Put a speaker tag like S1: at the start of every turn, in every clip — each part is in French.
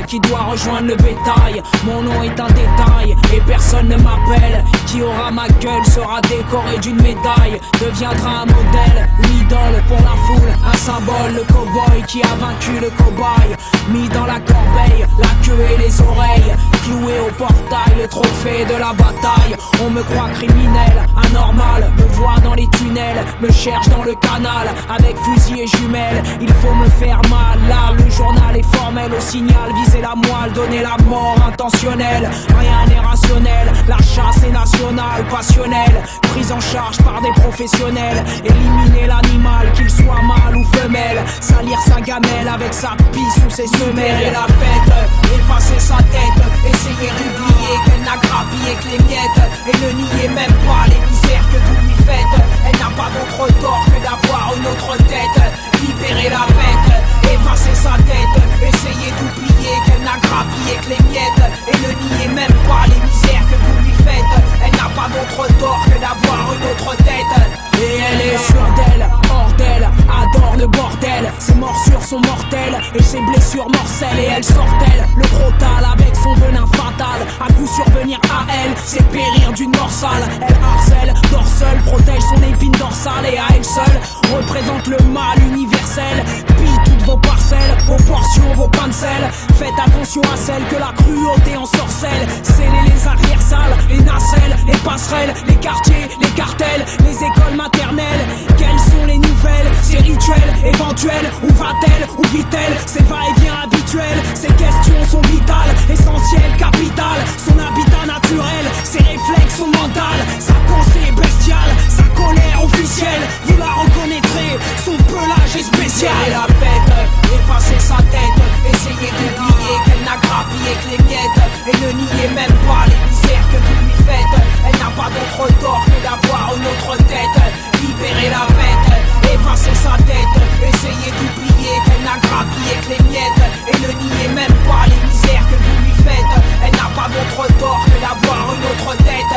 S1: qui doit rejoindre le bétail. Mon nom est un détail et personne ne m'appelle. Qui aura ma gueule sera décoré d'une médaille, deviendra un modèle, une idole pour la foule, un symbole, le cow-boy qui a vaincu le cobaye. Mis dans la corbeille, la queue et les oreilles, cloué au portail, le trophée de la bataille. On me croit criminel, anormal, me voit dans les tunnels, me cherche dans le canal, avec fusil et jumelles. Il faut me faire mal, là le journal est formel, au signal, viser la moelle, donner la mort intentionnelle. Rien n'est rationnel, la chasse est nationale, passionnelle, prise en charge par des professionnels. Éliminer l'animal, qu'il soit mâle ou femelle, salir sa gamelle avec sa pisse ou ses semelles. Et la bête, effacer sa tête, essayer d'oublier qu'elle n'a grappillé que les miettes, et ne nier même pas les misères que vous lui faites. Elle n'a pas d'autre tort que d'avoir une autre tête. Libérer la bête, effacer sa tête, essayer d'oublier qu'elle n'a grappillé que les miettes, et ne nier même pas les misères que vous lui faites. Elle n'a pas d'autre tort que d'avoir une autre tête. Et elle est sûre d'elle, hors d'elle, adore le bordel. Ses morsures sont mortelles et ses blessures morcelles. Et elle sortelle le crotal avec son venin fatal. À coup sûr venir à elle, c'est périr d'une mort sale. Elle harcèle, dort seule, protège son épine dorsale. Et à elle seule, représente le mal universel. Pille toutes vos parcelles, vos portions, vos pains de sel. Faites attention à celle que la cruauté ensorcelle. Scellez les arrières salles, les nacelles, les passerelles, les quartiers, les cartels, les écoles maternelles. Quelles sont les nouvelles, ces rituels éventuels? Où va-t-elle, où vit-elle? Ces va-et-vient habituels, ces questions sont vitales, essentielles, capitales. Son habitat naturel, ses réflexes sont mentales. Sa pensée est bestiale, sa colère officielle. Vous la reconnaîtrez, son pelage est spécial. Et la bête, effacer sa tête, essayer d'oublier qu'elle n'a grappillé que les miettes, et ne nier même pas les misères que vous lui faites. Elle n'a pas d'autre tort que d'avoir une autre tête. Libérer la bête, effacer sa tête, essayer d'oublier qu'elle n'a grappillé que les miettes, et ne nier même pas les misères que vous lui faites. Elle n'a pas d'autre tort que d'avoir une autre tête.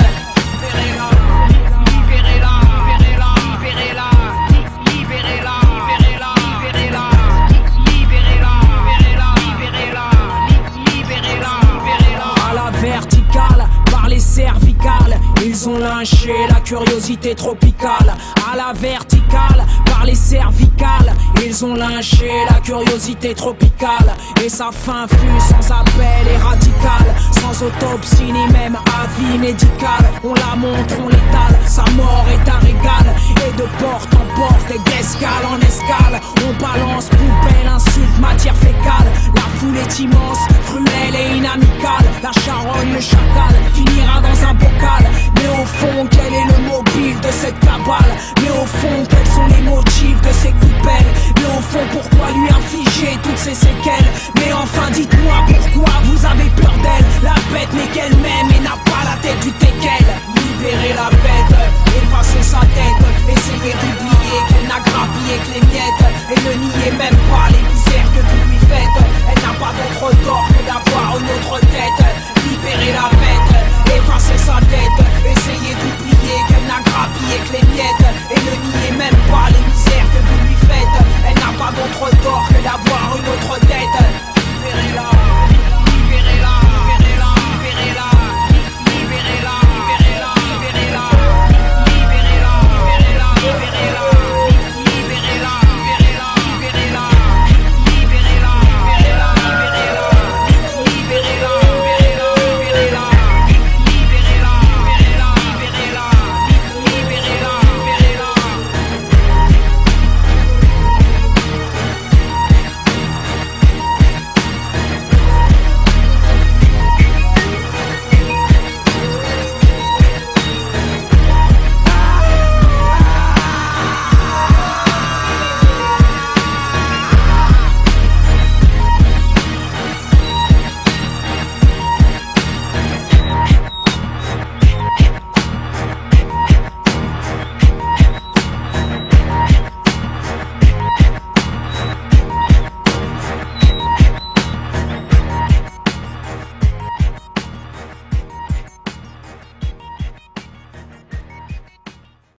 S1: Libérez-la, libérez-la, libérez-la, libérez-la, libérez-la, libérez-la, libérez-la, libérez-la, libérez-la, libérez-la. À la verticale, par les cervicales, ils ont lynché la curiosité tropicale. À la verticale, par les cervicales, ils ont lynché la curiosité tropicale. Et sa fin fut sans appel et radicale, sans autopsie ni même avis médical. On la montre, on l'étale, sa mort est un régal. Et de porte en porte et d'escale en escale, on balance poubelle, insulte, matière fécale. La foule est immense, cruelle et inamicale. La charogne, le chacal, finira dans